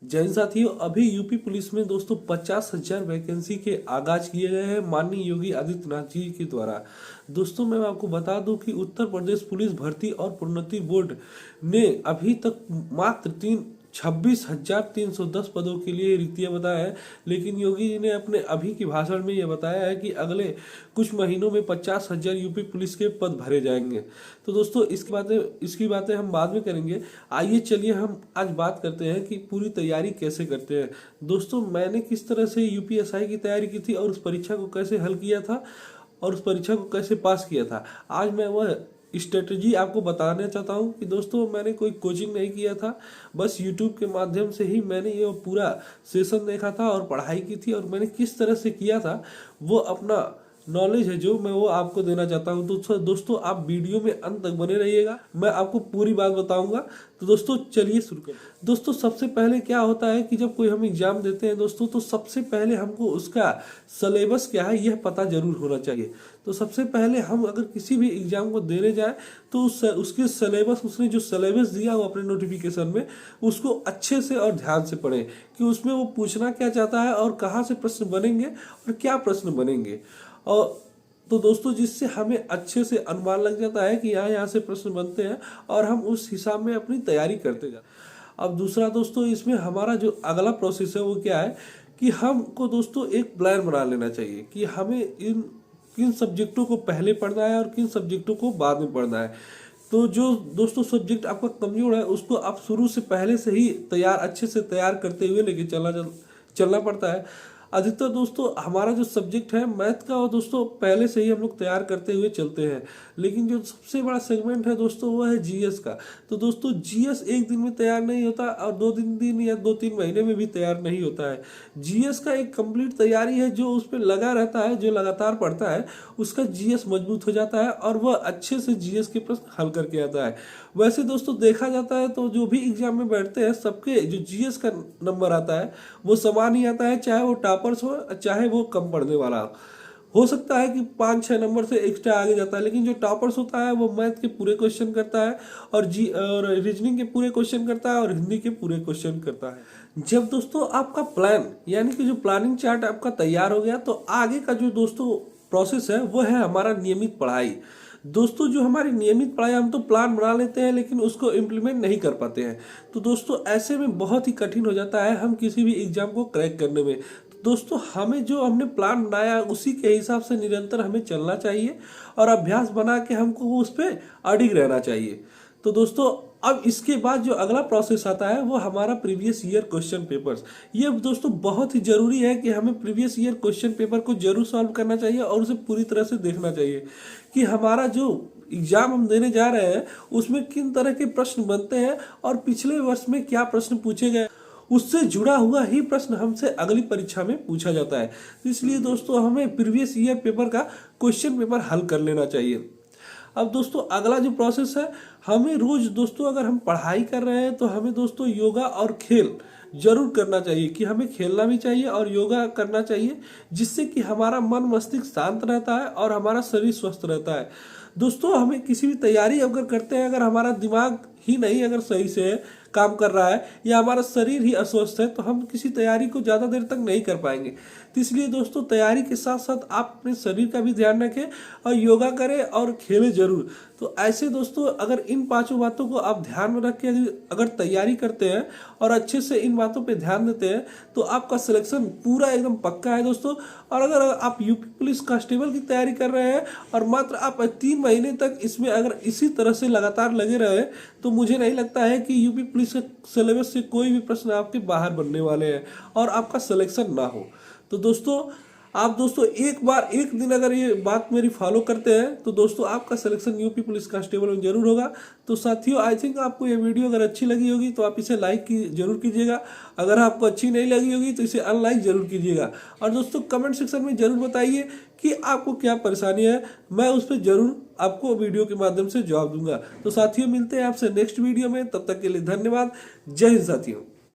जय हिंद साथियों, अभी यूपी पुलिस में दोस्तों 50,000 वैकेंसी के आगाज किए गए हैं माननीय योगी आदित्यनाथ जी के द्वारा। दोस्तों मैं आपको बता दूं कि उत्तर प्रदेश पुलिस भर्ती और प्रोन्नति बोर्ड ने अभी तक मात्र 26,310 पदों के लिए रिक्तियां बताया है। लेकिन योगी जी ने अपने अभी के भाषण में यह बताया है कि अगले कुछ महीनों में 50,000 यूपी पुलिस के पद भरे जाएंगे। तो दोस्तों इसकी बातें हम बाद में करेंगे। आइए चलिए हम आज बात करते हैं कि पूरी तैयारी कैसे करते हैं। दोस्तों मैंने किस तरह से यूपीएसआई की तैयारी की थी और उस परीक्षा को कैसे हल किया था और उस परीक्षा को कैसे पास किया था, आज मैं वह स्ट्रेटजी आपको बताना चाहता हूं कि दोस्तों मैंने कोई कोचिंग नहीं किया था, बस यूट्यूब के माध्यम से ही मैंने ये पूरा सेशन देखा था और पढ़ाई की थी और मैंने किस तरह से किया था वो अपना नॉलेज है जो मैं वो आपको देना चाहता हूं। तो दोस्तों आप वीडियो में अंत तक बने रहिएगा, मैं आपको पूरी बात बताऊंगा। तो दोस्तों चलिए शुरू करें। दोस्तों सबसे पहले क्या होता है कि जब कोई हम एग्जाम देते हैं दोस्तों, तो सबसे पहले हमको उसका सिलेबस क्या है यह पता जरूर होना चाहिए। तो सबसे पहले हम अगर किसी भी एग्जाम को देने जाए तो उसके सिलेबस, उसने जो सिलेबस दिया हो अपने नोटिफिकेशन में, उसको अच्छे से और ध्यान से पढ़ें कि उसमें वो पूछना क्या चाहता है और कहाँ से प्रश्न बनेंगे और क्या प्रश्न बनेंगे। और तो दोस्तों जिससे हमें अच्छे से अनुमान लग जाता है कि यहाँ से प्रश्न बनते हैं और हम उस हिसाब में अपनी तैयारी करते जाते हैं। अब दूसरा दोस्तों इसमें हमारा जो अगला प्रोसेस है वो क्या है कि हमको दोस्तों एक प्लान बना लेना चाहिए कि हमें किन सब्जेक्टों को पहले पढ़ना है और किन सब्जेक्टों को बाद में पढ़ना है। तो जो दोस्तों सब्जेक्ट आपका कमजोर है उसको आप शुरू से पहले से ही अच्छे से तैयार करते हुए लेके चलना पड़ता है। अधिकतर दोस्तों हमारा जो सब्जेक्ट है मैथ का, और दोस्तों पहले से ही हम लोग तैयार करते हुए चलते हैं। लेकिन जो सबसे बड़ा सेगमेंट है दोस्तों वो है जीएस का। तो दोस्तों जीएस एक दिन में तैयार नहीं होता और दो दिन या 2-3 महीने में भी तैयार नहीं होता है। जीएस का एक कंप्लीट तैयारी है, जो उस पर लगा रहता है, जो लगातार पढ़ता है उसका जीएस मजबूत हो जाता है और वह अच्छे से जीएस के प्रश्न हल करके आता है। वैसे दोस्तों देखा जाता है तो जो भी एग्जाम में बैठते हैं सबके जो जीएस का नंबर आता है वो समान ही आता है, चाहे वो टॉपर्स हो चाहे वो कम पढ़ने वाला हो सकता है कि 5-6 नंबर से एक्स्ट्रा आगे जाता है। लेकिन जो टॉपर्स होता है वो मैथ के पूरे क्वेश्चन करता है और रीजनिंग के पूरे क्वेश्चन करता है और हिंदी के पूरे क्वेश्चन करता है। जब दोस्तों आपका प्लान यानी कि जो प्लानिंग चार्ट आपका तैयार हो गया, तो आगे का जो दोस्तों प्रोसेस है वो है हमारा नियमित पढ़ाई। दोस्तों जो हमारी नियमित पढ़ाई, हम तो प्लान बना लेते हैं लेकिन उसको इम्प्लीमेंट नहीं कर पाते हैं। तो दोस्तों ऐसे में बहुत ही कठिन हो जाता है हम किसी भी एग्जाम को क्रैक करने में। तो दोस्तों हमें जो हमने प्लान बनाया उसी के हिसाब से निरंतर हमें चलना चाहिए और अभ्यास बना के हमको उस पर अडिग रहना चाहिए। तो दोस्तों अब इसके बाद जो अगला प्रोसेस आता है वो हमारा प्रीवियस ईयर क्वेश्चन पेपर्स। ये दोस्तों बहुत ही जरूरी है कि हमें प्रीवियस ईयर क्वेश्चन पेपर को जरूर सॉल्व करना चाहिए और उसे पूरी तरह से देखना चाहिए कि हमारा जो एग्जाम हम देने जा रहे हैं उसमें किन तरह के प्रश्न बनते हैं और पिछले वर्ष में क्या प्रश्न पूछे गए, उससे जुड़ा हुआ ही प्रश्न हमसे अगली परीक्षा में पूछा जाता है। इसलिए दोस्तों हमें प्रीवियस ईयर पेपर का क्वेश्चन पेपर हल कर लेना चाहिए। अब दोस्तों अगला जो प्रोसेस है, हमें रोज दोस्तों अगर हम पढ़ाई कर रहे हैं तो हमें दोस्तों योगा और खेल जरूर करना चाहिए कि हमें खेलना भी चाहिए और योगा करना चाहिए, जिससे कि हमारा मन मस्तिष्क शांत रहता है और हमारा शरीर स्वस्थ रहता है। दोस्तों हमें किसी भी तैयारी अगर करते हैं, अगर हमारा दिमाग ही नहीं अगर सही से काम कर रहा है या हमारा शरीर ही अस्वस्थ है, तो हम किसी तैयारी को ज्यादा देर तक नहीं कर पाएंगे। तो इसलिए दोस्तों तैयारी के साथ साथ आप अपने शरीर का भी ध्यान रखें और योगा करें और खेलें जरूर। तो ऐसे दोस्तों अगर इन 5 बातों को आप ध्यान में रख के अगर तैयारी करते हैं और अच्छे से इन बातों पे ध्यान देते हैं तो आपका सिलेक्शन पूरा एकदम पक्का है दोस्तों। और अगर आप यूपी पुलिस कांस्टेबल की तैयारी कर रहे हैं और मात्र आप 3 महीने तक इसमें अगर इसी तरह से लगातार लगे रहे, तो मुझे नहीं लगता है कि यूपी पुलिस के सिलेबस से कोई भी प्रश्न आपके बाहर बनने वाले हैं और आपका सिलेक्शन ना हो। तो दोस्तों आप एक दिन अगर ये बात मेरी फॉलो करते हैं तो दोस्तों आपका सिलेक्शन यूपी पुलिस कांस्टेबल में जरूर होगा। तो साथियों आई थिंक आपको ये वीडियो अगर अच्छी लगी होगी तो आप इसे लाइक जरूर कीजिएगा। अगर आपको अच्छी नहीं लगी होगी तो इसे अनलाइक जरूर कीजिएगा। और दोस्तों कमेंट सेक्शन में जरूर बताइए कि आपको क्या परेशानी है, मैं उस पर जरूर आपको वीडियो के माध्यम से जवाब दूंगा। तो साथियों मिलते हैं आपसे नेक्स्ट वीडियो में, तब तक के लिए धन्यवाद। जय हिंद साथियों।